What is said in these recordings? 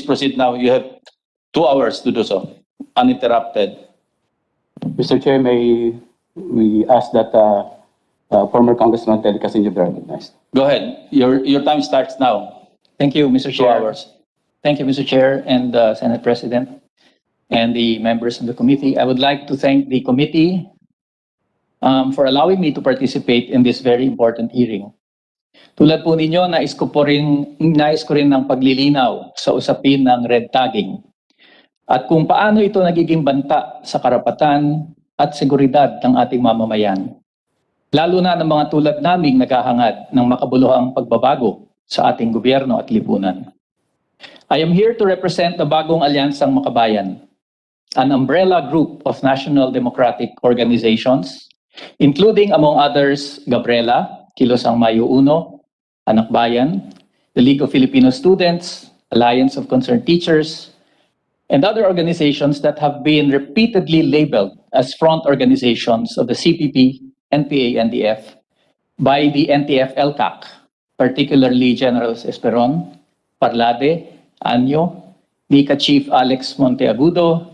proceed now. You have 2 hours to do so, uninterrupted. Mr. Chair, may we ask that former Congressman Telecasinho be recognized? Go ahead. Your time starts now. Thank you, Mr. 2 Chair. hours. Thank you, Mr. Chair and Senate President and the members of the committee. I would like to thank the committee for allowing me to participate in this very important hearing. Tulad po ninyo, nais ko rin ng paglilinaw sa usapin ng red tagging at kung paano ito nagiging banta sa karapatan at seguridad ng ating mamamayan. Lalo na ng mga tulad naming naghahangad ng makabuluhang pagbabago sa ating gobyerno at lipunan. I am here to represent the Bagong Alyansang Makabayan, an umbrella group of national democratic organizations, including among others, Gabriela, Kilosang Mayo Uno, Anak Bayan, the League of Filipino Students, Alliance of Concerned Teachers, and other organizations that have been repeatedly labeled as front organizations of the CPP, NPA, NDF by the NTF-ELCAC, particularly Generals Esperon, Parlade, Anyo, NICA Chief Alex Monteagudo,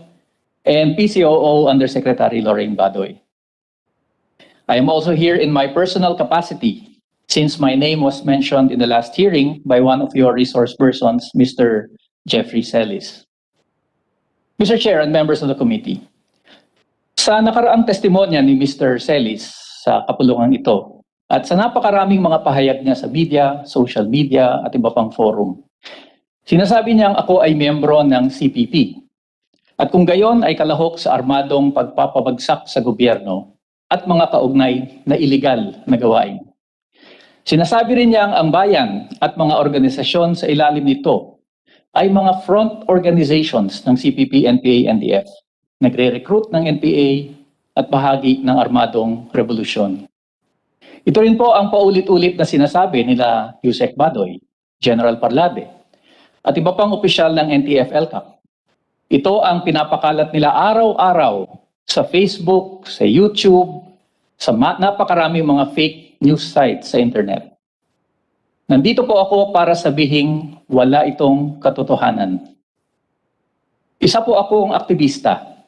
and PCOO Undersecretary Lorraine Badoy. I am also here in my personal capacity since my name was mentioned in the last hearing by one of your resource persons, Mr. Jeffrey Celis. Mr. Chair and members of the committee, sa nakaraang testimonya ni Mr. Celis sa kapulungan ito at sa napakaraming mga pahayag niya sa media, social media at iba pang forum, sinasabi niyang ako ay miyembro ng CPP at kung gayon ay kalahok sa armadong pagpapabagsak sa gobyerno at mga kaugnay na iligal na gawain. Sinasabi rin niyang ang bayan at mga organisasyon sa ilalim nito ay mga front organizations ng CPP, NPA, NDF, nagre-recruit ng NPA at bahagi ng armadong revolusyon. Ito rin po ang paulit-ulit na sinasabi nila Yusek Badoy, General Parlade, at iba pang opisyal ng NTF-ELCAC. Ito ang pinapakalat nila araw-araw sa Facebook, sa YouTube, sa napakaraming mga fake news sites sa internet. Nandito po ako para sabihing wala itong katotohanan. Isa po akong aktivista.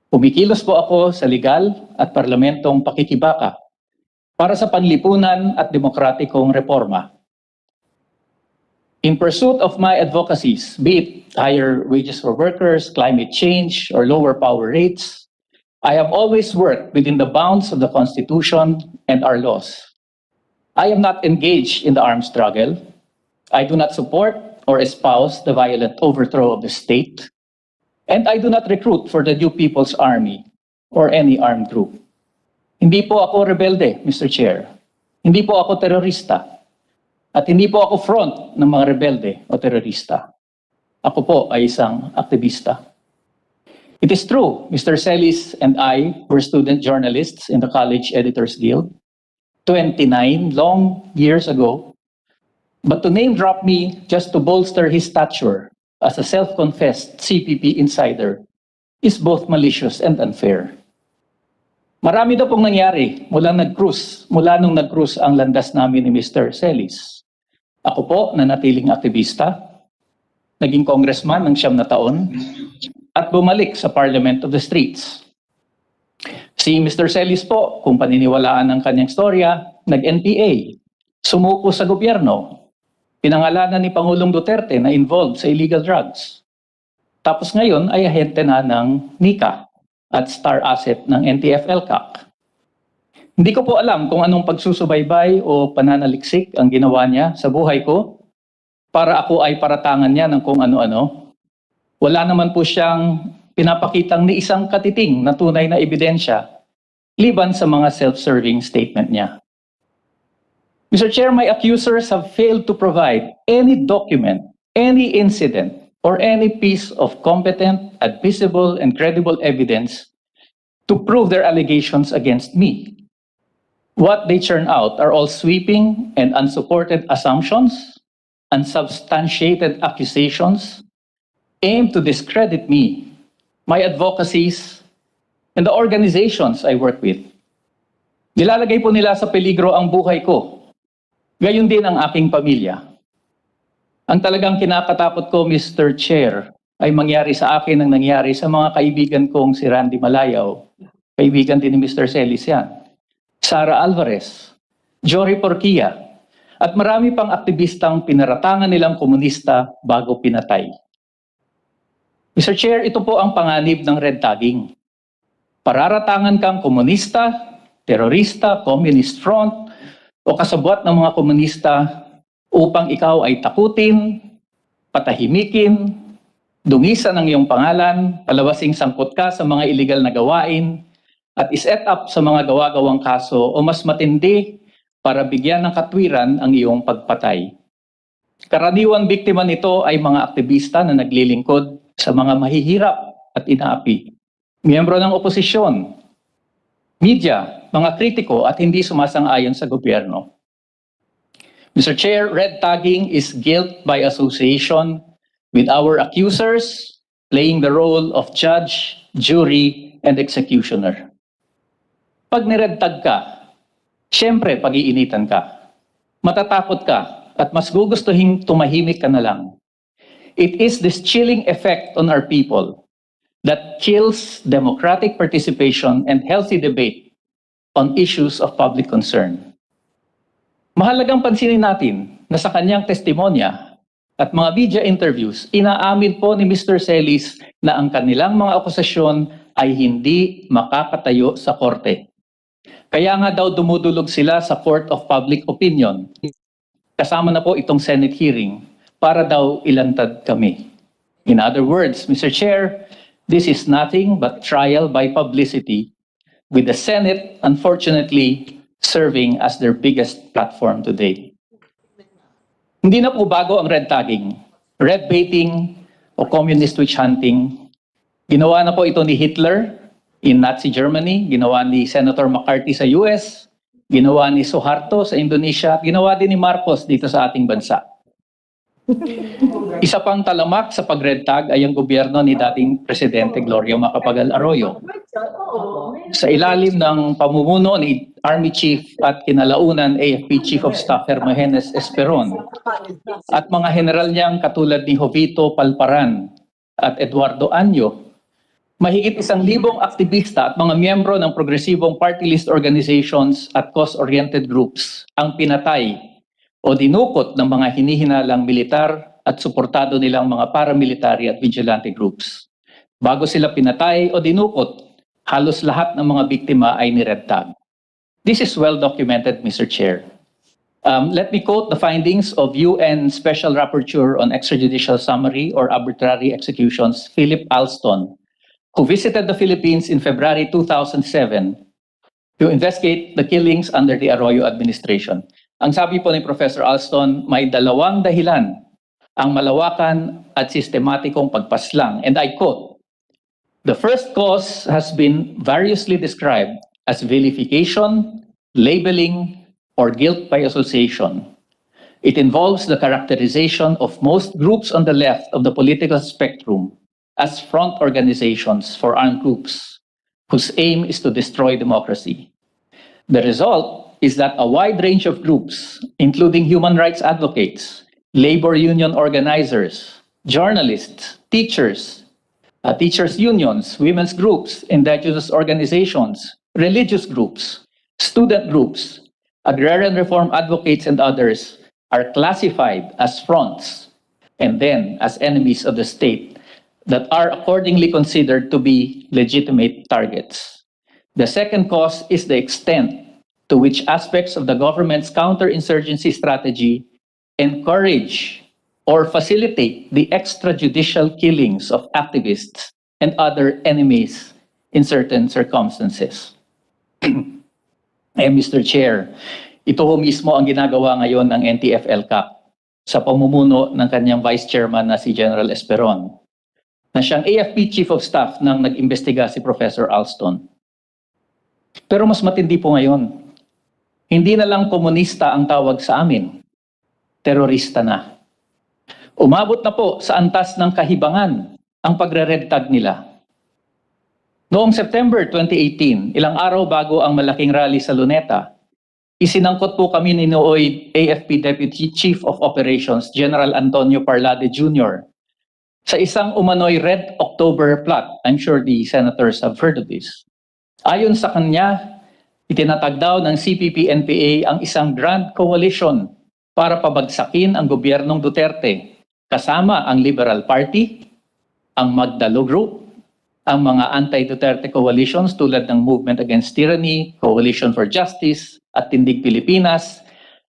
Kumikilos po ako sa legal at parlamentong pakikibaka para sa panlipunan at demokratikong reforma. In pursuit of my advocacies, be it higher wages for workers, climate change, or lower power rates, I have always worked within the bounds of the Constitution and our laws. I am not engaged in the armed struggle. I do not support or espouse the violent overthrow of the state. And I do not recruit for the New People's Army or any armed group. Hindi po ako rebelde, Mr. Chair. Hindi po ako terorista. At hindi po ako front ng mga rebelde o terorista. Ako po ay isang aktivista. It is true, Mr. Celis and I were student journalists in the College Editors Guild 29 long years ago. But to name drop me just to bolster his stature as a self-confessed CPP insider is both malicious and unfair. Marami na pong nangyari mula nung nag-cruise ang landas namin ni Mr. Celis. Ako po, nanatiling aktivista, naging congressman ng 9 na taon, at bumalik sa Parliament of the Streets. Si Mr. Celis po, kung paniniwalaan ng kanyang storya, nag-NPA, sumuko sa gobyerno, pinangalanan ni Pangulong Duterte na involved sa illegal drugs. Tapos ngayon ay ahente na ng NICA at star asset ng NTF-ELCAC. Hindi ko po alam kung anong pagsusubaybay o pananaliksik ang ginawa niya sa buhay ko para ako ay paratangan niya ng kung ano-ano. Wala naman po siyang pinapakitang ni isang katiting na tunay na ebidensya liban sa mga self-serving statement niya. Mr. Chair, my accusers have failed to provide any document, any incident, or any piece of competent, admissible, and credible evidence to prove their allegations against me. What they churn out are all sweeping and unsupported assumptions, unsubstantiated accusations, aimed to discredit me, my advocacies, and the organizations I work with. Nilalagay po nila sa peligro ang buhay ko, gayon din ang aking pamilya. Ang talagang kinakatakot ko, Mr. Chair, ay mangyari sa akin ang nangyari sa mga kaibigan kong si Randy Malayaw, kaibigan din ni Mr. Celis yan, Sara Alvarez, Jory Porquia, at marami pang aktivistang pinaratangan nilang komunista bago pinatay. Mr. Chair, ito po ang panganib ng red tagging. Pararatangan kang komunista, terorista, communist front, o kasabwat ng mga komunista upang ikaw ay takutin, patahimikin, dungisan ang iyong pangalan, palabasing sangkot ka sa mga illegal na gawain, at iset up sa mga gawa-gawang kaso o mas matindi para bigyan ng katwiran ang iyong pagpatay. Karaniwang biktima nito ay mga aktivista na naglilingkod sa mga mahihirap at inaapi, miyembro ng oposisyon, media, mga kritiko at hindi sumasang-ayon sa gobyerno. Mr. Chair, red tagging is guilt by association with our accusers playing the role of judge, jury, and executioner. Pag nired tag ka, syempre pag-iinitan ka, matatakot ka, at mas gugustuhin tumahimik ka na lang. It is this chilling effect on our people that kills democratic participation and healthy debate on issues of public concern. Mahalagang pansinin natin na sa kanyang testimonya at mga media interviews, inaamin po ni Mr. Celis na ang kanilang mga akusasyon ay hindi makakatayo sa korte. Kaya nga daw dumudulog sila sa Court of Public Opinion. Kasama na po itong Senate hearing para daw ilantad kami. In other words, Mr. Chair, this is nothing but trial by publicity, with the Senate, unfortunately, serving as their biggest platform today. Hindi na po bago ang red tagging, red baiting, o communist witch hunting. Ginawa na po ito ni Hitler in Nazi Germany, ginawa ni Senator McCarthy sa US, ginawa ni Suharto sa Indonesia, ginawa din ni Marcos dito sa ating bansa. Isa pang talamak sa pag-red tag ay ang gobyerno ni dating Presidente Gloria Macapagal Arroyo. Sa ilalim ng pamumuno ni Army Chief at kinalaunan AFP Chief of Staff Hermogenes Esperon at mga general niyang katulad ni Jovito Palparan at Eduardo Anyo, mahigit 1,000 aktivista at mga miyembro ng progresibong party list organizations at cause-oriented groups ang pinatay o dinukot ng mga hinihinalang militar at suportado nilang mga paramilitary at vigilante groups. Bago sila pinatay o dinukot, halos lahat ng mga biktima ay ni-red tag. This is well documented, Mr. Chair. Let me quote the findings of UN Special Rapporteur on Extrajudicial Summary or Arbitrary Executions, Philip Alston, who visited the Philippines in February 2007 to investigate the killings under the Arroyo administration. Ang sabi po ni Professor Alston, may dalawang dahilan ang malawakan at sistematikong pagpaslang. And I quote, "The first cause has been variously described as vilification, labeling, or guilt by association. It involves the characterization of most groups on the left of the political spectrum as front organizations for armed groups whose aim is to destroy democracy. The result is that a wide range of groups, including human rights advocates, labor union organizers, journalists, teachers, teachers' unions, women's groups, indigenous organizations, religious groups, student groups, agrarian reform advocates, and others are classified as fronts and then as enemies of the state that are accordingly considered to be legitimate targets. The second cause is the extent to which aspects of the government's counterinsurgency strategy encourage or facilitate the extrajudicial killings of activists and other enemies in certain circumstances." Mr. Chair, ito ho mismo ang ginagawa ngayon ng NTF-ELCAC sa pamumuno ng kanyang Vice Chairman na si General Esperon, na siyang AFP Chief of Staff nang nag-imbestiga si Professor Alston. Pero mas matindi po ngayon, hindi na lang komunista ang tawag sa amin, terorista na. Umabot na po sa antas ng kahibangan ang pagre-red tag nila. Noong September 2018, ilang araw bago ang malaking rally sa Luneta, isinangkot po kami ni nooy AFP Deputy Chief of Operations, General Antonio Parlade Jr., sa isang umano'y Red October plot. I'm sure the senators have heard of this. Ayon sa kanya, itinatag daw ng CPP-NPA ang isang grand coalition para pabagsakin ang gobyernong Duterte, kasama ang Liberal Party, ang Magdalo Group, ang mga anti-Duterte coalitions tulad ng Movement Against Tyranny, Coalition for Justice, at Tindig Pilipinas,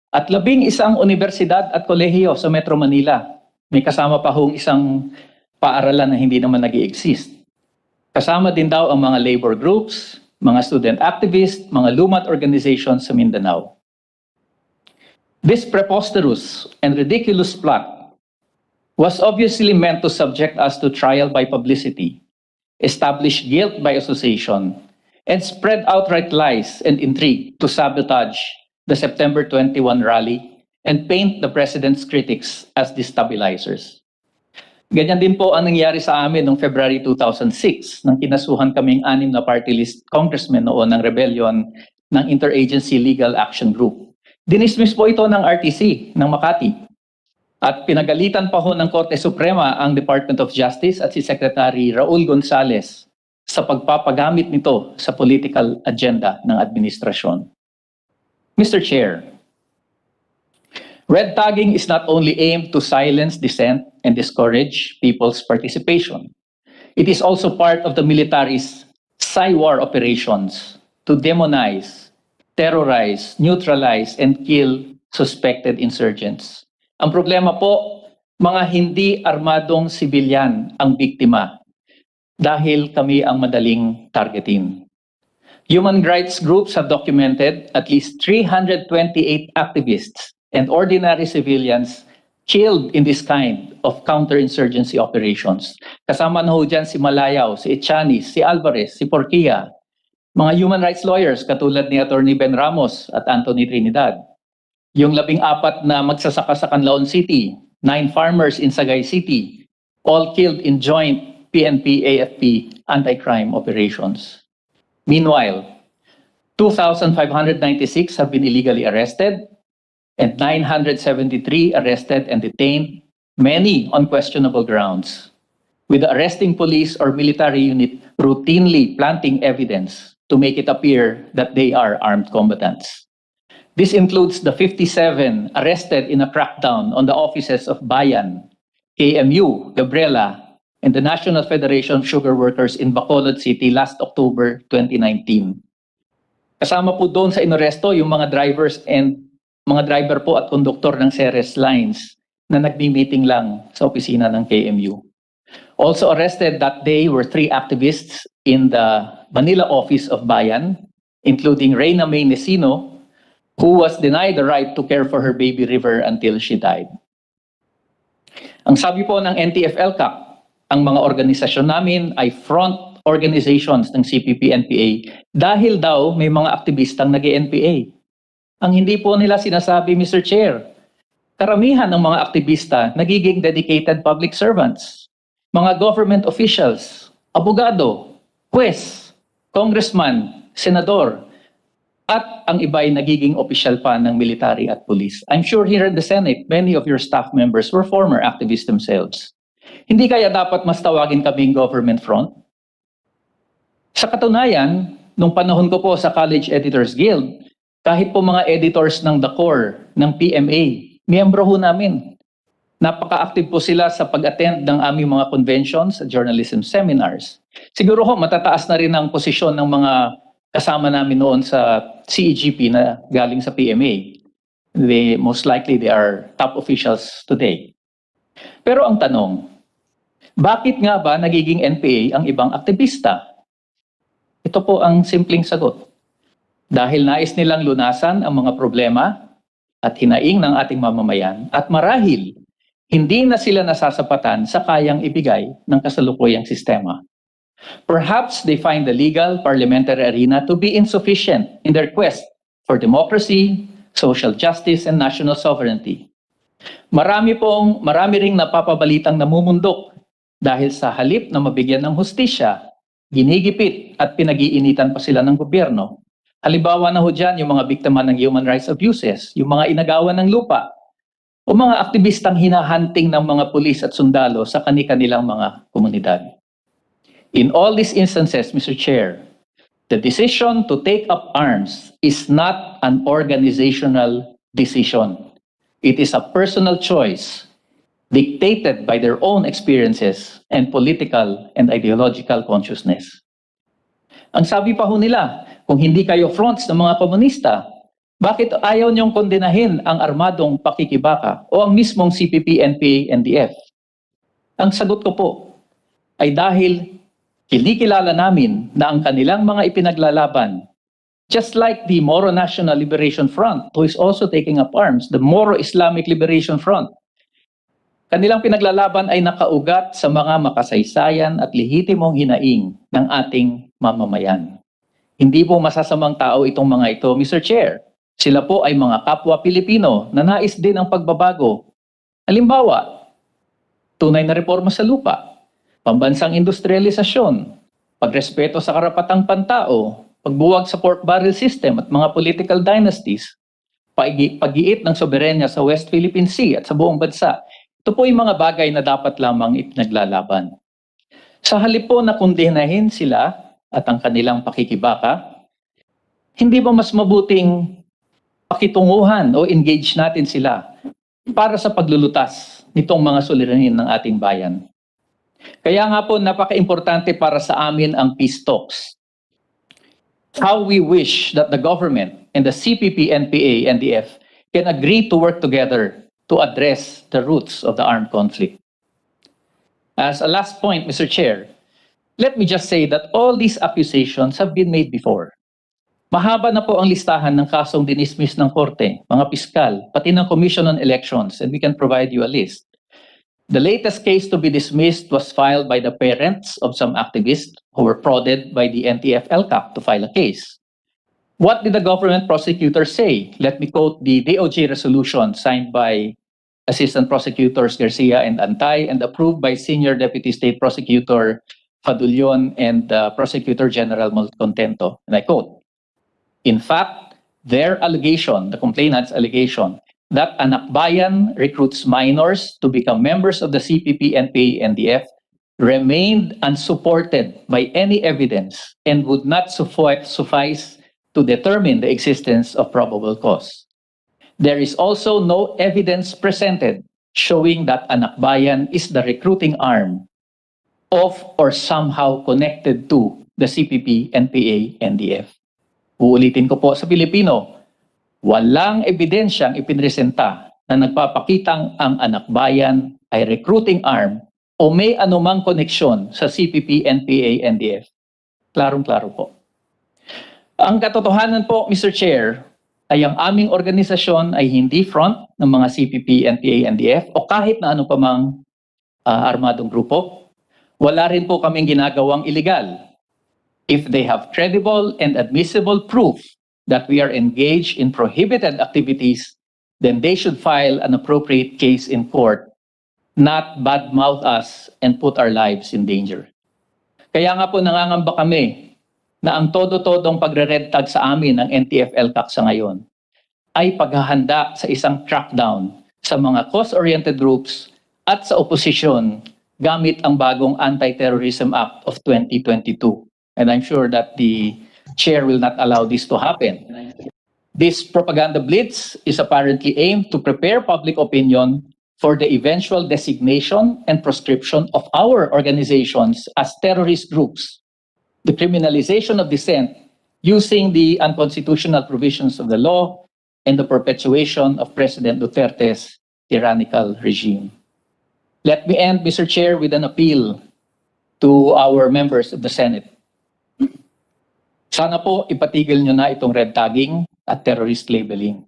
at 11 universidad at kolehiyo sa Metro Manila. May kasama pa hong isang paaralan na hindi naman nag-i-exist. Kasama din daw ang mga labor groups, mga student activists, mga lumat organizations sa Mindanao. This preposterous and ridiculous plot was obviously meant to subject us to trial by publicity, establish guilt by association, and spread outright lies and intrigue to sabotage the September 21 rally and paint the president's critics as destabilizers. Ganyan din po ang nangyari sa amin noong February 2006 nang kinasuhan kaming 6 na party list congressmen noon ng rebellion ng Interagency Legal Action Group. Dinismiss po ito ng RTC ng Makati. At pinagalitan pa ho ng Korte Suprema ang Department of Justice at si Secretary Raul Gonzales sa pagpapagamit nito sa political agenda ng administrasyon. Mr. Chair, red tagging is not only aimed to silence dissent and discourage people's participation. It is also part of the military's Psy-war operations to demonize, terrorize, neutralize, and kill suspected insurgents. Ang problema po, mga hindi armadong sibilyan ang biktima dahil kami ang madaling targetin. Human rights groups have documented at least 328 activists and ordinary civilians killed in this kind of counterinsurgency operations. Kasama na ho dyan si Malayao, si Echanis, si Alvarez, si Porquia, mga human rights lawyers katulad ni Attorney Ben Ramos at Anthony Trinidad. Yung 14 na magsasaka sa Canlaon City, 9 farmers in Sagay City, all killed in joint PNP-AFP anti-crime operations. Meanwhile, 2,596 have been illegally arrested and 973 arrested and detained, many on questionable grounds, with the arresting police or military unit routinely planting evidence to make it appear that they are armed combatants. This includes the 57 arrested in a crackdown on the offices of Bayan, KMU, Gabriela, and the National Federation of Sugar Workers in Bacolod City last October 2019. Kasama po doon sa inaresto yung mga drivers and mga driver po at konduktor ng Ceres Lines na nagbi-meeting lang sa opisina ng KMU. Also arrested that day were 3 activists in the Manila office of Bayan, including Reyna May Nesino, who was denied the right to care for her baby River until she died. Ang sabi po ng NTF-ELCAC, ang mga organisasyon namin ay front organizations ng CPP-NPA dahil daw may mga aktivistang nag-NPA. Ang hindi po nila sinasabi, Mr. Chair, karamihan ng mga aktivista nagiging dedicated public servants, mga government officials, abogado, huwes, congressman, senador, at ang iba ay nagiging opisyal pa ng military at police. I'm sure here in the Senate, many of your staff members were former activists themselves. Hindi kaya dapat mas tawagin kaming government front? Sa katunayan, nung panahon ko po sa College Editors Guild, kahit po mga editors ng The Core, ng PMA, miyembro ho namin. Napaka-active po sila sa pag-attend ng aming mga conventions at journalism seminars. Siguro ho, matataas na rin ang posisyon ng mga kasama namin noon sa CEGP na galing sa PMA. Most likely they are top officials today. Pero ang tanong, bakit nga ba nagiging NPA ang ibang aktivista? Ito po ang simpleng sagot. Dahil nais nilang lunasan ang mga problema at hinaing ng ating mamamayan at marahil hindi na sila nasasapatan sa kayang ibigay ng kasalukuyang sistema. Perhaps they find the legal parliamentary arena to be insufficient in their quest for democracy, social justice, and national sovereignty. Marami ring napapabalitang namumundok dahil sa halip na mabigyan ng hustisya, ginigipit at pinag-iinitan pa sila ng gobyerno. Halimbawa na ho dyan, yung mga biktima ng human rights abuses, yung mga inagawan ng lupa, o mga aktivistang hinahunting ng mga pulis at sundalo sa kani-kanilang mga komunidad. In all these instances, Mr. Chair, the decision to take up arms is not an organizational decision. It is a personal choice dictated by their own experiences and political and ideological consciousness. Ang sabi pa ho nila, kung hindi kayo fronts ng mga komunista, bakit ayaw niyong kondenahin ang armadong pakikibaka o ang mismong CPP, NPA, NDF? Ang sagot ko po ay dahil kinikilala namin na ang kanilang mga ipinaglalaban, just like the Moro National Liberation Front, who is also taking up arms, the Moro Islamic Liberation Front, kanilang pinaglalaban ay nakaugat sa mga makasaysayan at lehitimong hinaing ng ating mamamayan. Hindi po masasamang tao itong mga ito, Mr. Chair. Sila po ay mga kapwa Pilipino na nais din ang pagbabago. Halimbawa, tunay na reforma sa lupa, pambansang industrialisasyon, pagrespeto sa karapatang pantao, pagbuwag sa pork barrel system at mga political dynasties, pag-iit ng soberenya sa West Philippine Sea at sa buong bansa. Ito po yung mga bagay na dapat lamang ipinaglalaban. Sa halip po na kondenahin sila at ang kanilang pakikibaka, hindi ba mas mabuting pakitunguhan o engage natin sila para sa paglulutas nitong mga suliranin ng ating bayan? Kaya nga po napaka-importante para sa amin ang peace talks. How we wish that the government and the CPP, NPA, NDF can agree to work together to address the roots of the armed conflict. As a last point, Mr. Chair, let me just say that all these accusations have been made before. Mahaba na po ang listahan ng kasong dinismiss ng korte, mga piskal, pati ng Commission on Elections, and we can provide you a list. The latest case to be dismissed was filed by the parents of some activists who were prodded by the NTF-ELCAC to file a case. What did the government prosecutor say? Let me quote the DOJ resolution signed by Assistant Prosecutors Garcia and Antay and approved by Senior Deputy State Prosecutor Fadulion and Prosecutor General Malcontento. And I quote, "In fact, their allegation, the complainant's allegation, that an akbayan recruits minors to become members of the CPP, NPA, NDF remained unsupported by any evidence and would not suffice to determine the existence of probable cause. There is also no evidence presented showing that an akbayan is the recruiting arm of or somehow connected to the CPP, NPA, NDF." Uulitin ko po sa Pilipino, walang ebidensyang ipinresenta na nagpapakitang ang anakbayan ay recruiting arm o may anumang koneksyon sa CPP, NPA, NDF. Klarong-klaro po. Ang katotohanan po, Mr. Chair, ay ang aming organisasyon ay hindi front ng mga CPP, NPA, NDF o kahit na ano pa mang armadong grupo. Wala rin po kaming ginagawang illegal. If they have credible and admissible proof that we are engaged in prohibited activities, then they should file an appropriate case in court, not badmouth us and put our lives in danger. Kaya nga po nangangamba kami na ang todo-todong pagre-red tag sa amin ng NTF-ELCAC sa ngayon ay paghahanda sa isang crackdown sa mga cause-oriented groups at sa oposisyon gamit ang bagong Anti-Terrorism Act of 2022. And I'm sure that the chair will not allow this to happen. This propaganda blitz is apparently aimed to prepare public opinion for the eventual designation and proscription of our organizations as terrorist groups, the criminalization of dissent using the unconstitutional provisions of the law, and the perpetuation of President Duterte's tyrannical regime. Let me end, Mr. Chair, with an appeal to our members of the Senate. Sana po ipatigil nyo na itong red tagging at terrorist labeling.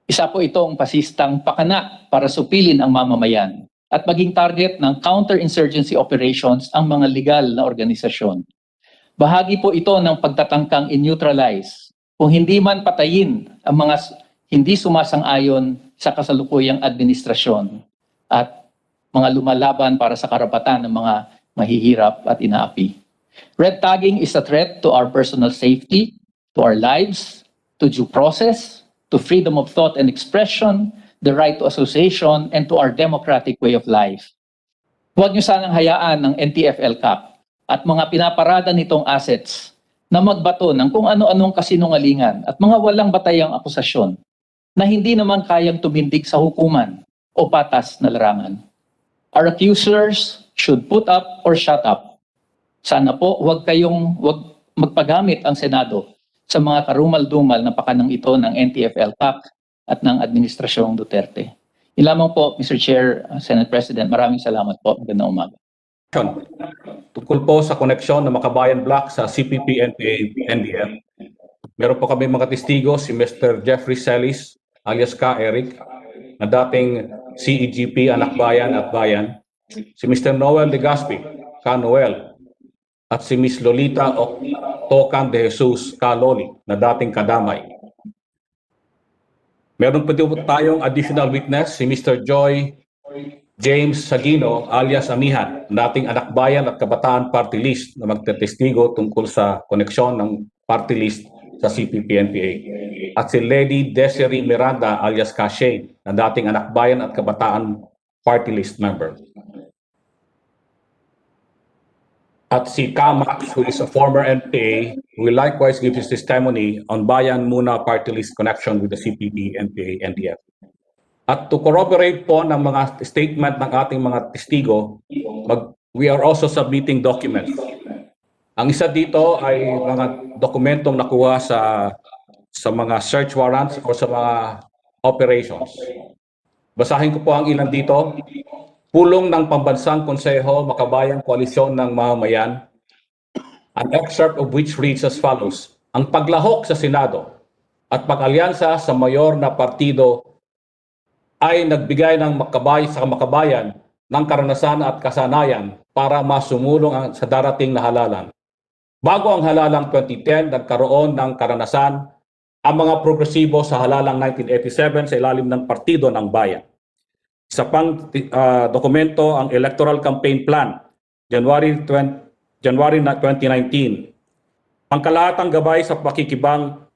Isa po itong pasistang pakana para supilin ang mamamayan at maging target ng counter-insurgency operations ang mga legal na organisasyon. Bahagi po ito ng pagtatangkang in-neutralize, kung hindi man patayin ang mga hindi sumasang-ayon sa kasalukuyang administrasyon at mga lumalaban para sa karapatan ng mga mahihirap at inaapi. Red tagging is a threat to our personal safety, to our lives, to due process, to freedom of thought and expression, the right to association, and to our democratic way of life. Huwag niyo sanang hayaan ng NTF-ELCAC at mga pinaparada nitong assets na magbato ng kung ano-anong kasinungalingan at mga walang batayang akusasyon na hindi naman kayang tumindig sa hukuman o patas na larangan. Our accusers should put up or shut up. Sana po huwag magpagamit ang Senado sa mga karumal-dumal na pakanang ito ng NTF-ELCAC at ng Administrasyong Duterte. Yun lamang po, Mr. Chair, Senate President. Maraming salamat po. Magandang umaga. Tungkol po sa koneksyon ng Makabayan Block sa CPP, NPA, NDF. Meron po kami mga testigo, si Mr. Jeffrey Celis, alias Ka Eric, na dating CEGP, Anak Bayan at Bayan, si Mr. Noel Legaspi, Ka Noel, at si Ms. Lolita Tocan de Jesus, Ka Loli, na dating Kadamay. Meron po tayong additional witness, si Mr. Joy James Sagino alias Amihan, dating Anak Bayan at Kabataan Party List na magtetestigo tungkol sa koneksyon ng party list sa CPP-NPA. At si Lady Desiree Miranda alias Kashay na dating Anak Bayan at Kabataan Party List member. At si Kamax, who is a former NPA, will likewise give his testimony on Bayan Muna Party List connection with the CPP, NPA, NDF. At to corroborate po ng mga statement ng ating mga testigo, we are also submitting documents. Ang isa dito ay mga dokumentong nakuha sa mga search warrants o sa mga operations. Basahin ko po ang ilan dito. Pulong ng Pambansang Konseho Makabayang Koalisyon ng Mamamayan, an excerpt of which reads as follows: ang paglahok sa Senado at pag-alyansa sa mayor na partido ay nagbigay ng makabayan ng karanasan at kasanayan para masumulong sa darating na halalan. Bago ang halalang 2010, nagkaroon ng karanasan ang mga progresibo sa halalang 1987 sa ilalim ng Partido ng Bayan. Isa pang dokumento ang Electoral Campaign Plan, January 2019. Pangkalahatang gabay sa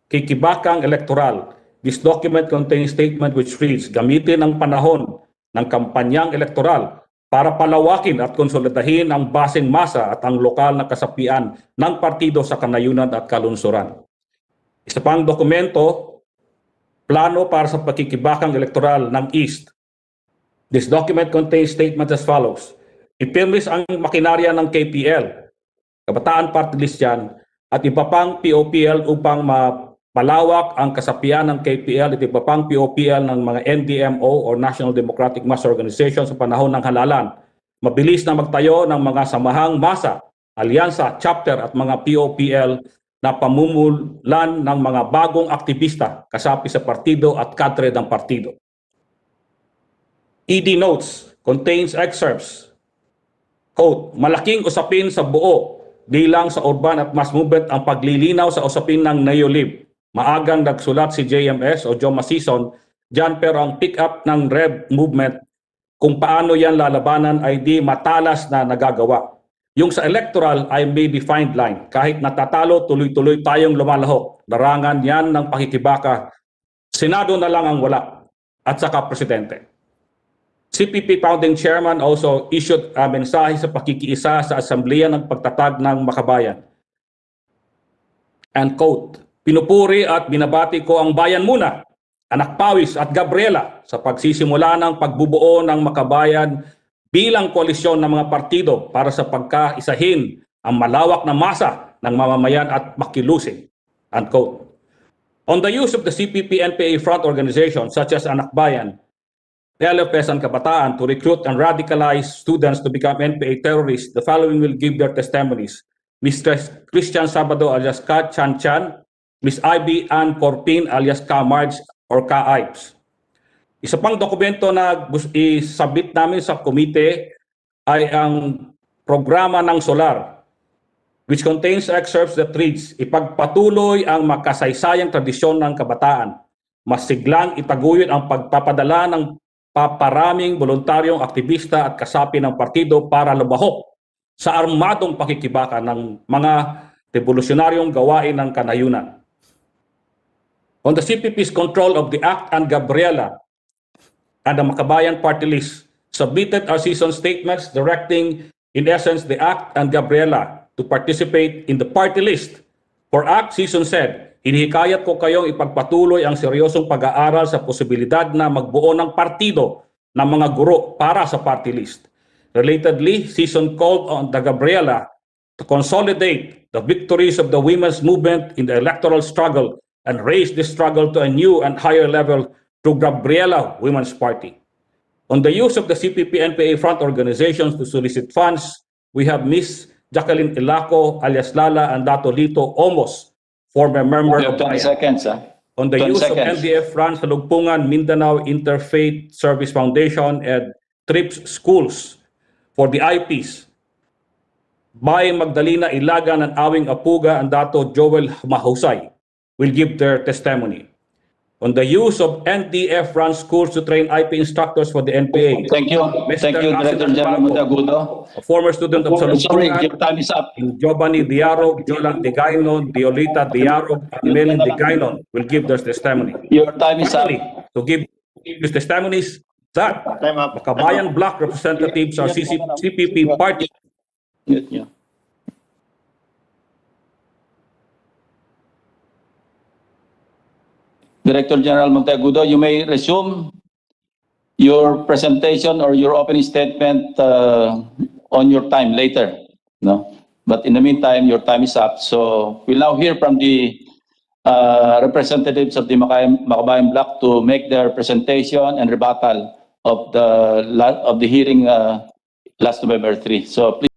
kikibakang elektoral. This document contains statement which reads, gamitin ang panahon ng kampanyang elektoral para palawakin at konsolidahin ang baseng masa at ang lokal na kasapian ng partido sa kanayunan at kalunsuran. Isa pang dokumento, plano para sa pakikibakang elektoral ng East. This document contains statements as follows. Ipirmis ang makinarya ng KPL, Kabataan Party List yan, at iba pang POPL upang malawak ang kasapian ng KPL at iba pang POPL ng mga NDMO or National Democratic Mass Organization sa panahon ng halalan. Mabilis na magtayo ng mga samahang masa, alyansa, chapter at mga POPL na pamumulan ng mga bagong aktivista kasapi sa partido at kadre ng partido. ED Notes contains excerpts. Quote, malaking usapin sa buo, di lang sa urban at mass movement ang paglilinaw sa usapin ng Neolib. Maagang nagsulat si JMS o Joe Masison dyan, pero ang pick-up ng Rev movement kung paano yan lalabanan ay di matalas na nagagawa. Yung sa electoral ay may defined line. Kahit natatalo, tuloy-tuloy tayong lumalahok. Larangan yan ng pakikibaka. Senado na lang ang wala. At saka presidente. CPP Founding Chairman also issued a mensahe sa pakikiisa sa Asambleya ng Pagtatag ng Makabayan. And quote, pinupuri at binabati ko ang bayan muna, Anak Pawis at Gabriela sa pagsisimula ng pagbubuo ng Makabayan bilang koalisyon ng mga partido para sa pagkaisahin ang malawak na masa ng mamamayan at makilusin. Unquote. On the use of the CPP-NPA front organizations such as Anak Bayan, LFS and Kabataan to recruit and radicalize students to become NPA terrorists, the following will give their testimonies. Mr. Christian Sabado alias Ka Chan Chan, Ms. Ivy Ann Corpin alias Ka Marge or Ka Ives. Isa pang dokumento na isubmit namin sa komite ay ang programa ng Solar, which contains excerpts that reads, ipagpatuloy ang makasaysayang tradisyon ng kabataan, masiglang itaguyod ang pagpapadala ng paparaming voluntaryong aktivista at kasapi ng partido para lumahok sa armadong pakikibaka ng mga revolusyonaryong gawain ng kanayunan. on the CPP's control of the ACT and Gabriela and the Makabayan party list, submitted our season statements directing, in essence, the ACT and Gabriela to participate in the party list. For ACT, season said, hinihikayat ko kayong ipagpatuloy ang seryosong pag-aaral sa posibilidad na magbuo ng partido ng mga guro para sa party list. Relatedly, season called on the Gabriela to consolidate the victories of the women's movement in the electoral struggle and raise this struggle to a new and higher level through Gabriela Women's Party. On the use of the CPP-NPA front organizations to solicit funds, we have Ms. Jacqueline Ilaco, alias Lala, and Dato Lito Omos, former member You of have 20 Bayan. seconds. On the 20 use of seconds. NDF funds sa Lugpungan, Mindanao Interfaith Service Foundation and TRIPS Schools for the IPs, by Magdalena Ilagan and Awing Apuga and Dato Joel Mahusay will give their testimony. On the use of NTF-run schools to train IP instructors for the NPA. Thank you. Mr. Thank you, Director General Monteagudo. A former student of Sorry, Salumpungan, your time is up. Giovanni Diarog, Jolan Digaynon, Diolita Diarog, and Melin Digaynon will give their testimony. Your time is up. Finally, to give his testimonies that Makabayan Bloc representatives are CPP party. Mute niyo. Director General Monteagudo, you may resume your presentation or your opening statement on your time later. No? But in the meantime, your time is up. So we'll now hear from the representatives of the Makabayan Bloc to make their presentation and rebuttal of the hearing last November 3. So please.